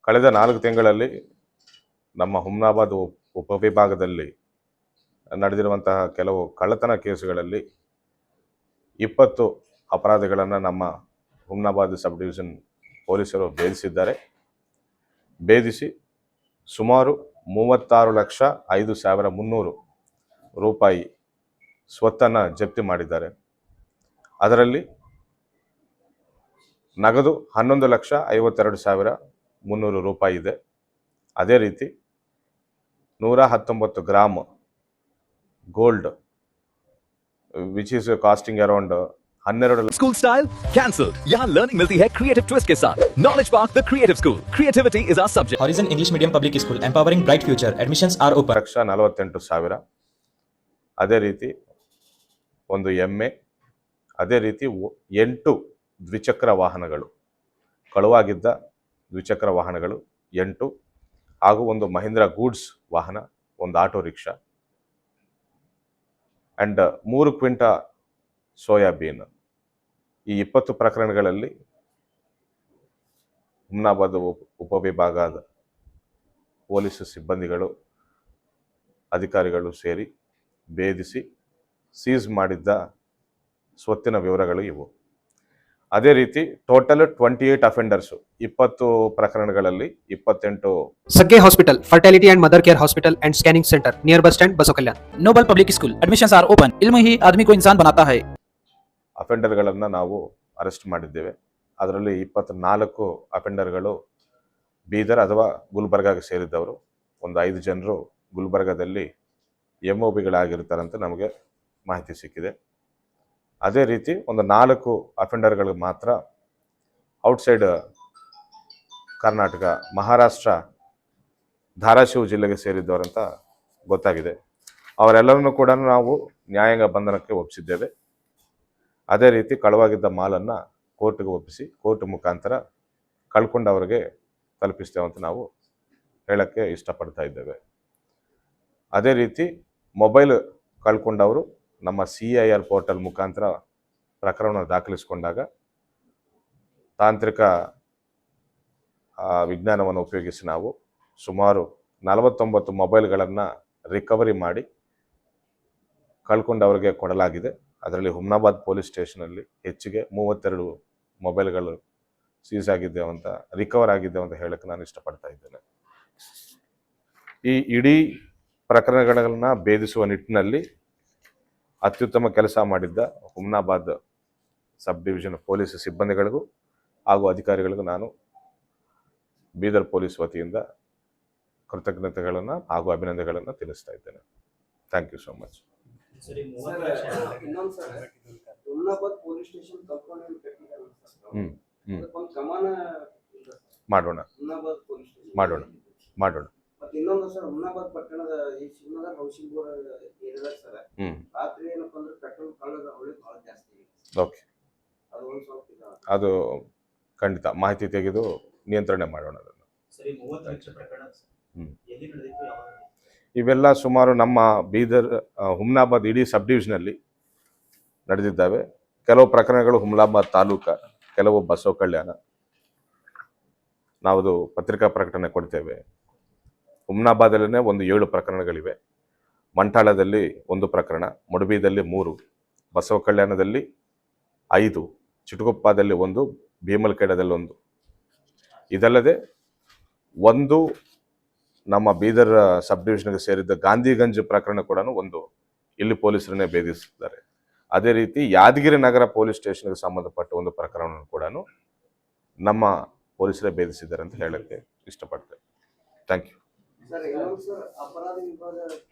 ಕಳೆದ 4 ತಿಂಗಳಲ್ಲಿ ನಮ್ಮ ಹುಮ್ನಾಬಾದ್ ಉಪವಿಭಾಗದಲ್ಲಿ ನಡೆದಿರುವಂತಹ ಕೆಲವು ಕಳ್ಳತನ ಕೇಸುಗಳಲ್ಲಿ 20 ಅಪರಾಧಿಗಳನ್ನು ನಮ್ಮ ಹುಮ್ನಾಬಾದ್ ಸಬ್ ಡಿವಿಷನ್ ಪೊಲೀಸರು ಭೇದಿಸಿ ಸುಮಾರು 36,05,300 ರೂಪಾಯಿ ಸ್ವತ್ತನ್ನು ಜಪ್ತಿ ಮಾಡಿದ್ದಾರೆ. ಅದರಲ್ಲಿ ನಗದು 11,52,300 ರೂಪಾಯಿ ಇದೆ. ಅದೇ ರೀತಿ 119 gram gold which is costing around 12 school style cancel. यहाँ लर्निंग मिलती है क्रिएटिव ट्विस्ट के साथ। Knowledge park the creative school, creativity is our subject. Horizon English Medium Public School, empowering bright future. Admissions are open. 1,48,000. ಅದೇ ರೀತಿ ಒಂದು ಎಮ್ಮೆ, ಅದೇ ರೀತಿ 8 ದ್ವಿಚಕ್ರ ವಾಹನಗಳು, ಕಳುವಾಗಿದ್ದ ದ್ವಿಚಕ್ರ ವಾಹನಗಳು 8 ಹಾಗೂ ಒಂದು ಮಹೀಂದ್ರ ಗೂಡ್ಸ್ ವಾಹನ, ಒಂದು ಆಟೋ ರಿಕ್ಷಾ ಆ್ಯಂಡ್ 3 ಕ್ವಿಂಟಾ ಸೋಯಾಬೀನ್. ಈ 20 ಪ್ರಕರಣಗಳಲ್ಲಿ ಹುಮ್ನಾಬಾದ್ ಉಪವಿಭಾಗದ ಪೊಲೀಸ್ ಸಿಬ್ಬಂದಿಗಳು, ಅಧಿಕಾರಿಗಳು ಸೇರಿ ಭೇದಿಸಿ ಸೀಸ್ ಮಾಡಿದ್ದ ಸ್ವತ್ತಿನ ವಿವರಗಳು ಇವು. ಅದೇ ರೀತಿ ಟೋಟಲ್ 28 ಅಫೆಂಡರ್ಸು, 20 ಪ್ರಕರಣಗಳಲ್ಲಿ 28. Saggay Hospital, Fertility and Mother Care Hospital and Scanning Center, near bus stand, Baso Kalyan. Noble Public School. Admissions are open. इल्म ही आदमी को इंसान बनाता है. ಅಫೆಂಡರ್ಗಳನ್ನು ನಾವು ಅರೆಸ್ಟ್ ಮಾಡಿದ್ದೇವೆ. ಅದರಲ್ಲಿ 24 ಅಫೆಂಡರ್ಗಳು ಬೀದರ್ ಅಥವಾ ಗುಲ್ಬರ್ಗಾಗೆ ಸೇರಿದ್ದವರು. ಒಂದು 5 ಜನರು ಗುಲ್ಬರ್ಗಾದಲ್ಲಿ MOBಗಳಾಗಿರ್ತಾರಂತ ನಮಗೆ ಮಾಹಿತಿ ಸಿಕ್ಕಿದೆ. ಅದೇ ರೀತಿ ಒಂದು 4 ಅಫೆಂಡರ್ಗಳು ಮಾತ್ರ ಔಟ್ಸೈಡ್ ಕರ್ನಾಟಕ, ಮಹಾರಾಷ್ಟ್ರ, ಧಾರಾಶಿವ್ ಜಿಲ್ಲೆಗೆ ಸೇರಿದ್ದವರಂತ ಗೊತ್ತಾಗಿದೆ. ಅವರೆಲ್ಲರನ್ನು ಕೂಡ ನಾವು ನ್ಯಾಯಾಂಗ ಬಂಧನಕ್ಕೆ ಒಪ್ಪಿಸಿದ್ದೇವೆ. ಅದೇ ರೀತಿ ಕಳುವಾಗಿದ್ದ ಮಾಲನ್ನು ಕೋರ್ಟ್ಗೆ ಒಪ್ಪಿಸಿ ಕೋರ್ಟ್ ಮುಖಾಂತರ ಕಳ್ಕೊಂಡವರಿಗೆ ತಲುಪಿಸ್ತೇವೆ ಅಂತ ನಾವು ಹೇಳಕ್ಕೆ ಇಷ್ಟಪಡ್ತಾ ಇದ್ದೇವೆ. ಅದೇ ರೀತಿ ಮೊಬೈಲ್ ಕಳ್ಕೊಂಡವರು ನಮ್ಮ CIR ಪೋರ್ಟಲ್ ಮುಖಾಂತರ ಪ್ರಕರಣ ದಾಖಲಿಸಿಕೊಂಡಾಗ ತಾಂತ್ರಿಕ ವಿಜ್ಞಾನವನ್ನು ಉಪಯೋಗಿಸಿ ನಾವು ಸುಮಾರು 49 ಮೊಬೈಲ್ಗಳನ್ನು ರಿಕವರಿ ಮಾಡಿ ಕಳ್ಕೊಂಡವರಿಗೆ ಕೊಡಲಾಗಿದೆ. ಅದರಲ್ಲಿ ಹುಮ್ನಾಬಾದ್ ಪೊಲೀಸ್ ಸ್ಟೇಷನಲ್ಲಿ ಹೆಚ್ಚಿಗೆ 32 ಮೊಬೈಲ್ಗಳು ಸೀಸ್ ಆಗಿದ್ದೇವೆ ಅಂತ, ರಿಕವರ್ ಆಗಿದ್ದೇವೆ ಅಂತ ಹೇಳಕ್ಕೆ ನಾನು ಇಷ್ಟಪಡ್ತಾ ಇದ್ದೇನೆ. ಈ ಇಡೀ ಪ್ರಕರಣಗಳನ್ನು ಭೇದಿಸುವ ನಿಟ್ಟಿನಲ್ಲಿ ಅತ್ಯುತ್ತಮ ಕೆಲಸ ಮಾಡಿದ್ದ ಹುಮ್ನಾಬಾದ್ ಸಬ್ ಡಿವಿಷನ್ ಪೊಲೀಸ್ ಸಿಬ್ಬಂದಿಗಳಿಗೂ ಹಾಗೂ ಅಧಿಕಾರಿಗಳಿಗೂ ನಾನು ಬೀದರ್ ಪೊಲೀಸ್ ವತಿಯಿಂದ ಕೃತಜ್ಞತೆಗಳನ್ನು ಹಾಗೂ ಅಭಿನಂದನೆಗಳನ್ನು ತಿಳಿಸ್ತಾ ಇದ್ದೇನೆ. Thank you so much. ಮಾಡೋಣ ಮಾಡೋಣ ಮಾಡೋಣ. ಇನ್ನೊಂದು ಸರ್, ಹುಮ್ನಾಬಾದ್ ಪಟ್ಟಣದ ಈ ಶಿವನಗರ ಹೌಸಿಂಗ್ ಬೋರ್ಡ್ ಏರಿಯಾದಾಗ ಸರ್ ರಾತ್ರಿ ಏನಪ್ಪಾ ಅಂದ್ರೆ ಪೆಟ್ರೋಲ್ ಕಳ್ಳದ ಹೊಳೆ ಬಹಳ ಜಾಸ್ತಿ. ಓಕೆ, ಅದು ಖಂಡಿತ ಮಾಹಿತಿ ತೆಗೆದು ನಿಯಂತ್ರಣೆ ಮಾಡೋಣ ಅದನ್ನು. ಇವೆಲ್ಲ ಸುಮಾರು ನಮ್ಮ ಬೀದರ್ ಹುಮ್ನಾಬಾದ್ ಇಡೀ ಸಬ್ ಡಿವಿಷನಲ್ಲಿ ನಡೆದಿದ್ದಾವೆ. ಕೆಲವು ಪ್ರಕರಣಗಳು ಹುಮ್ನಾಬಾದ್ ತಾಲೂಕು, ಕೆಲವು ಬಸವ ಕಲ್ಯಾಣ. ನಾವು ಪತ್ರಿಕಾ ಪ್ರಕಟಣೆ ಕೊಡ್ತೇವೆ. ಹುಮ್ನಾಬಾದಲ್ಲೇ ಒಂದು 7 ಪ್ರಕರಣಗಳಿವೆ. ಮಂಠಾಳದಲ್ಲಿ 1 ಪ್ರಕರಣ, ಮುಡಬಿದಲ್ಲಿ 3, ಬಸವ ಕಲ್ಯಾಣದಲ್ಲಿ 5, ಚಿಟಗುಪ್ಪದಲ್ಲಿ 1, ಭೀಮಲ್ಖೇಡದಲ್ಲಿ 1. ಇದಲ್ಲದೆ ಒಂದು ನಮ್ಮ ಬೀದರ್ ಸಬ್ ಡಿವಿಷನ್ಗೆ ಸೇರಿದ್ದ ಗಾಂಧಿಗಂಜ್ ಪ್ರಕರಣ ಕೂಡ ಒಂದು ಇಲ್ಲಿ ಪೊಲೀಸರನ್ನೇ ಭೇದಿಸಿದ್ದಾರೆ. ಅದೇ ರೀತಿ ಯಾದಗಿರಿ ನಗರ ಪೊಲೀಸ್ ಸ್ಟೇಷನ್ಗೆ ಸಂಬಂಧಪಟ್ಟ ಒಂದು ಪ್ರಕರಣ ಕೂಡ ನಮ್ಮ ಪೊಲೀಸರೇ ಭೇದಿಸಿದ್ದಾರೆ ಅಂತ ಹೇಳಕ್ಕೆ ಇಷ್ಟಪಡ್ತೇವೆ. Thank you.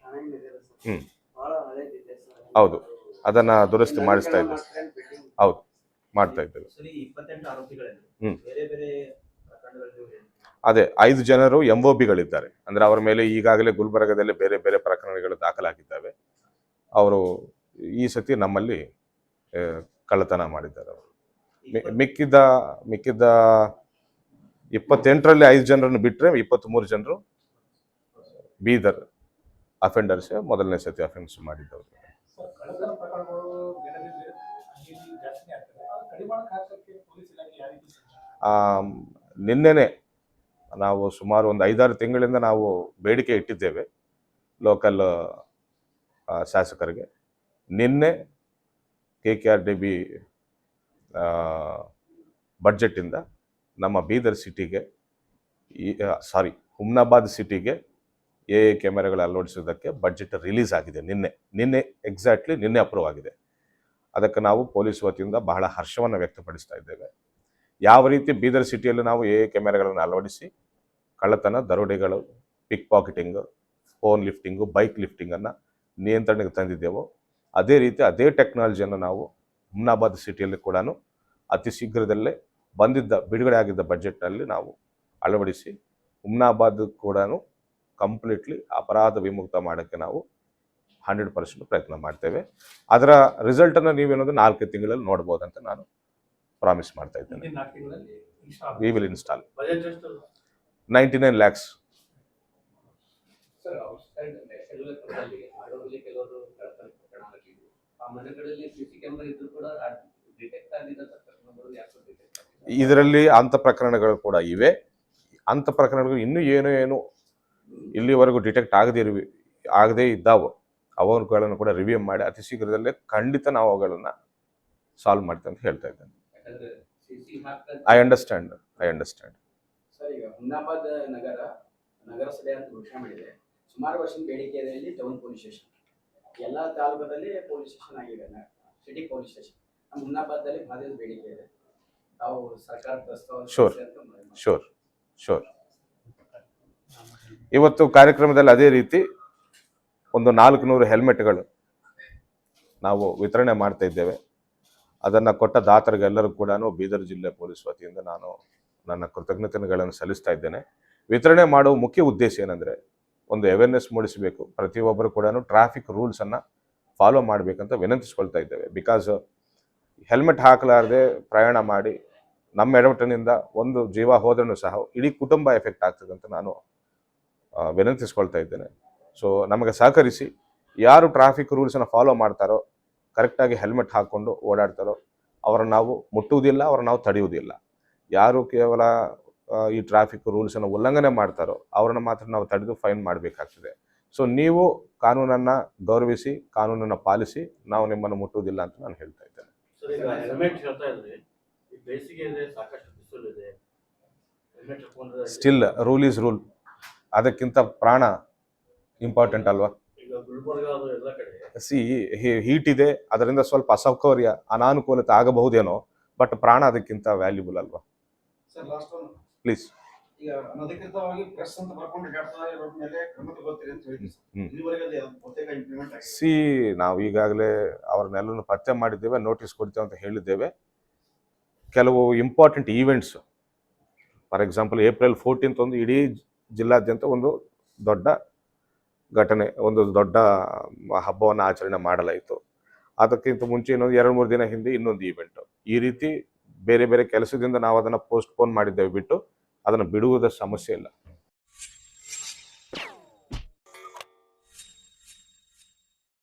ಹೌದು, ಅದನ್ನ ದುರಸ್ತಿ ಮಾಡಿಸ್ತಾ ಇದ್ದೇವೆ. ಹೌದು, ಮಾಡ್ತಾ ಇದ್ದೇವೆ. ಅದೇ 5 ಜನರು MOBಗಳಿದ್ದಾರೆ. ಅಂದ್ರೆ ಅವರ ಮೇಲೆ ಈಗಾಗಲೇ ಗುಲ್ಬರ್ಗದಲ್ಲಿ ಬೇರೆ ಬೇರೆ ಪ್ರಕರಣಗಳು ದಾಖಲಾಗಿದ್ದಾವೆ. ಅವರು ಈ ಸತಿ ನಮ್ಮಲ್ಲಿ ಕಳ್ಳತನ ಮಾಡಿದ್ದಾರೆ. ಅವರು ಮಿಕ್ಕಿದ್ದ 28ರಲ್ಲಿ 5 ಜನರನ್ನು ಬಿಟ್ಟರೆ 23 ಜನರು ಬೀದರ್ ಅಫೆಂಡರ್ಸ್, ಮೊದಲನೇ ಸತಿ ಅಫೆನ್ಸ್ ಮಾಡಿದ್ದವರು. ನಿನ್ನೆನೆ ನಾವು ಸುಮಾರು ಒಂದು 5-6 ತಿಂಗಳಿಂದ ನಾವು ಬೇಡಿಕೆ ಇಟ್ಟಿದ್ದೇವೆ ಲೋಕಲ್ ಶಾಸಕರಿಗೆ. ನಿನ್ನೆ KKRDB ಬಡ್ಜೆಟ್ಟಿಂದ ನಮ್ಮ ಬೀದರ್ ಸಿಟಿಗೆ ಹುಮ್ನಾಬಾದ್ ಸಿಟಿಗೆ AA ಕ್ಯಾಮೆರಾಗಳು ಅಳವಡಿಸೋದಕ್ಕೆ ಬಡ್ಜೆಟ್ ರಿಲೀಸ್ ಆಗಿದೆ. ನಿನ್ನೆ ಎಕ್ಸಾಕ್ಟ್ಲಿ ನಿನ್ನೆ ಅಪ್ರೂವ್ ಆಗಿದೆ. ಅದಕ್ಕೆ ನಾವು ಪೊಲೀಸ್ ವತಿಯಿಂದ ಬಹಳ ಹರ್ಷವನ್ನು ವ್ಯಕ್ತಪಡಿಸ್ತಾ ಇದ್ದೇವೆ. ಯಾವ ರೀತಿ ಬೀದರ್ ಸಿಟಿಯಲ್ಲಿ ನಾವು AA ಕ್ಯಾಮೆರಾಗಳನ್ನು ಅಳವಡಿಸಿ ಕಳ್ಳತನ, ದರೋಡೆಗಳು, ಪಿಕ್ ಪಾಕೆಟಿಂಗು, ಫೋನ್ ಲಿಫ್ಟಿಂಗು, ಬೈಕ್ ಲಿಫ್ಟಿಂಗನ್ನು ನಿಯಂತ್ರಣಕ್ಕೆ ತಂದಿದ್ದೇವೋ ಅದೇ ರೀತಿ ಅದೇ ಟೆಕ್ನಾಲಜಿಯನ್ನು ನಾವು ಹುಮ್ನಾಬಾದ್ ಸಿಟಿಯಲ್ಲಿ ಕೂಡ ಅತಿ ಶೀಘ್ರದಲ್ಲೇ ಬಿಡುಗಡೆ ಆಗಿದ್ದ ಬಜೆಟ್ನಲ್ಲಿ ನಾವು ಅಳವಡಿಸಿ ಹುಮ್ನಾಬಾದ್ ಕೂಡ ಕಂಪ್ಲೀಟ್ಲಿ ಅಪರಾಧ ವಿಮುಕ್ತ ಮಾಡೋಕ್ಕೆ ನಾವು 100% ಪ್ರಯತ್ನ ಮಾಡ್ತೇವೆ. ಅದರ ರಿಸಲ್ಟನ್ನು ನೀವೇನೋದು 4 ತಿಂಗಳಲ್ಲಿ ನೋಡ್ಬೋದಂತ ನಾನು ಪ್ರಾಮಿಸ್ ಮಾಡ್ತಾ ಇದ್ದೇನೆ. We will install 99 lakhs. Sir, outside ಎಲ್ಲರಲ್ಲಿ ಆಡೋರಲ್ಲಿ ಕೆಲವರು ಕಳ್ಳತನ ಪ್ರಕರಣ ಆಗಿದ್ದು, ಆ ಮನೆಗಳಲ್ಲಿ ಸಿಸಿ ಕ್ಯಾಮೆರಾ ಇದ್ರೂ ಕೂಡ ಡಿಟೆಕ್ಟ್ ಆಗಿದ್ದ ಪ್ರಕರಣಗಳು ಯಾಕೆ ಡಿಟೆಕ್ಟ್ ಆಗಿಲ್ಲ? ಇದರಲ್ಲಿ ಅಂಥ ಪ್ರಕರಣಗಳು ಕೂಡ ಇವೆ. ಅಂಥ ಪ್ರಕರಣಗಳು ಇನ್ನೂ ಏನು ಇಲ್ಲಿವರೆಗೂ ಡಿಟೆಕ್ಟ್ ಆಗದೇ ಇದ್ದಾವೋ ಅವುಗಳನ್ನು ಕೂಡ ರಿವ್ಯೂ ಮಾಡಿ ಅತಿ ಶೀಘ್ರದಲ್ಲೇ ಖಂಡಿತ ನಾವು ಅವುಗಳನ್ನು ಸಾಲ್ವ್ ಮಾಡ್ತೇವೆ ಅಂತ ಹೇಳ್ತಾ ಇದ್ದೇನೆ. ಯಾಕಂದ್ರೆ ಸಿಸಿ ಹಾಕ ಐ ಅಂಡರ್ಸ್ಟ್ಯಾಂಡ್. ಸರ್, ಈಗ ಹುಮ್ನಾಬಾದ್ ನಗರಸಭೆ ಅಂತ ಘೋಷಣೆ ಮಾಡಿದೆ. ಸುಮಾರು ವರ್ಷದ ಬೇಡಿಕೆ ಇದೆ ಇಲ್ಲಿ ಟೌನ್ ಪೊಲೀಸ್ ಸ್ಟೇಷನ್. ಎಲ್ಲ ತಾಲೂಕಲ್ಲಿ ಪೊಲೀಸ್ ಸ್ಟೇಷನ್ ಆಗಿದೆ, ಸಿಟಿ ಪೊಲೀಸ್ ಸ್ಟೇಷನ್. ನಮ್ಮ ಹುಮ್ನಾಬಾದಲ್ಲಿ ಭಾಳ ಬೇಡಿಕೆ ಇದೆ. ತಾವು ಸರ್ಕಾರ ಪ್ರಸ್ತಾವ ಶೋರ್. ಇವತ್ತು ಕಾರ್ಯಕ್ರಮದಲ್ಲಿ ಅದೇ ರೀತಿ ಒಂದು 400 ಹೆಲ್ಮೆಟ್ಗಳು ನಾವು ವಿತರಣೆ ಮಾಡ್ತಾ ಇದ್ದೇವೆ. ಅದನ್ನು ಕೊಟ್ಟ ದಾತರಿಗೆಲ್ಲರೂ ಕೂಡ ಬೀದರ್ ಜಿಲ್ಲೆ ಪೊಲೀಸ್ ವತಿಯಿಂದ ನಾನು ನನ್ನ ಕೃತಜ್ಞತೆಗಳನ್ನು ಸಲ್ಲಿಸ್ತಾ ಇದ್ದೇನೆ. ವಿತರಣೆ ಮಾಡುವ ಮುಖ್ಯ ಉದ್ದೇಶ ಏನಂದರೆ ಒಂದು ಅವೇರ್ನೆಸ್ ಮೂಡಿಸಬೇಕು. ಪ್ರತಿಯೊಬ್ಬರು ಕೂಡ ಟ್ರಾಫಿಕ್ ರೂಲ್ಸನ್ನು ಫಾಲೋ ಮಾಡಬೇಕಂತ ವಿನಂತಿಸ್ಕೊಳ್ತಾ ಇದ್ದೇವೆ. ಬಿಕಾಸ್ ಹೆಲ್ಮೆಟ್ ಹಾಕಲಾರದೆ ಪ್ರಯಾಣ ಮಾಡಿ ನಮ್ಮ ಎಡವಟ್ಟಿನಿಂದ ಒಂದು ಜೀವ ಹೋದ್ರೂ ಸಹ ಇಡೀ ಕುಟುಂಬ ಎಫೆಕ್ಟ್ ಆಗ್ತದೆ ಅಂತ ನಾನು ವಿನಂತಿಸ್ಕೊಳ್ತಾ ಇದ್ದೇನೆ. ಸೊ ನಮಗೆ ಸಹಕರಿಸಿ ಯಾರು ಟ್ರಾಫಿಕ್ ರೂಲ್ಸನ್ನು ಫಾಲೋ ಮಾಡ್ತಾರೋ, ಕರೆಕ್ಟಾಗಿ ಹೆಲ್ಮೆಟ್ ಹಾಕ್ಕೊಂಡು ಓಡಾಡ್ತಾರೋ ಅವರನ್ನು ನಾವು ಮುಟ್ಟುವುದಿಲ್ಲ, ಅವ್ರನ್ನ ನಾವು ತಡೆಯುವುದಿಲ್ಲ. ಯಾರು ಕೇವಲ ಈ ಟ್ರಾಫಿಕ್ ರೂಲ್ಸನ್ನು ಉಲ್ಲಂಘನೆ ಮಾಡ್ತಾರೋ ಅವ್ರನ್ನ ಮಾತ್ರ ನಾವು ತಡೆದು ಫೈನ್ ಮಾಡಬೇಕಾಗ್ತದೆ. ಸೊ ನೀವು ಕಾನೂನನ್ನು ಗೌರವಿಸಿ, ಕಾನೂನನ್ನು ಪಾಲಿಸಿ, ನಾವು ನಿಮ್ಮನ್ನು ಮುಟ್ಟುವುದಿಲ್ಲ ಅಂತ ನಾನು ಹೇಳ್ತಾ ಇದ್ದೇನೆ. ಸರ್, ಈಗ ಹೆಲ್ಮೆಟ್ ಹೇಳ್ತಾ ಇದ್ರಿ, ಈ ಬೇಸಿಗೆ ಇದೆ, ಸಾಕಷ್ಟು ಬಿಸಿಲು ಇದೆ, ಹೆಲ್ಮೆಟ್ ಹಾಕೊಂಡ್ರೆ ಸ್ಟಿಲ್ ರೂಲ್ ಈಸ್ ರೂಲ್. ಅದಕ್ಕಿಂತ ಪ್ರಾಣ ಇಂಪಾರ್ಟೆಂಟ್ ಅಲ್ವಾ? ಈಗ ಗುಲ್ಬರ್ಗ ಅದು ಎಲ್ಲ ಕಡೆ ಹೀಟ್ ಇದೆ, ಅದರಿಂದ ಸ್ವಲ್ಪ ಅಸೌಕರ್ಯ, ಅನಾನುಕೂಲತೆ ಆಗಬಹುದೇನೋ, ಬಟ್ ಪ್ರಾಣ ಅದಕ್ಕಿಂತ ವ್ಯಾಲ್ಯೂಬಲ್ ಅಲ್ವಾ? Sir, last one please. ಈಗ ಅನಧಿಕೃತವಾಗಿ ಪ್ರೆಸ್ ಅಂತ ಬರ್ಕೊಂಡು ಇರೋದ್ರ ಮೇಲೆ ಕ್ರಮ ತಗೋತೀರಿ ಅಂತ ಹೇಳಿ ಇದುವರೆಗೆ ಬಹುತೇಕ ಇಂಪ್ಲಿಮೆಂಟ್ ಆಗಿದೆ. ನಾವು ಈಗಾಗಲೇ ಅವ್ರನ್ನೆಲ್ಲೂ ಪತ್ತೆ ಮಾಡಿದ್ದೇವೆ, ನೋಟಿಸ್ ಕೊಡ್ತೇವೆ ಅಂತ ಹೇಳಿದ್ದೇವೆ. ಕೆಲವು important events, for example April 14 ಒಂದು ಇಡೀ ಜಿಲ್ಲಾದ್ಯಂತ ಒಂದು ದೊಡ್ಡ ಘಟನೆ, ಒಂದು ದೊಡ್ಡ ಹಬ್ಬವನ್ನು ಆಚರಣೆ ಮಾಡಲಾಯಿತು. ಅದಕ್ಕಿಂತ ಮುಂಚೆ ಇನ್ನೊಂದು 2-3 ದಿನ ಹಿಂದೆ ಇನ್ನೊಂದು ಈವೆಂಟು. ಈ ರೀತಿ ಬೇರೆ ಬೇರೆ ಕೆಲಸದಿಂದ ನಾವು ಅದನ್ನು ಪೋಸ್ಟ್ಪೋನ್ ಮಾಡಿದ್ದೇವೆ ಬಿಟ್ಟು ಅದನ್ನು ಬಿಡುವುದ ಸಮಸ್ಯೆ ಇಲ್ಲ.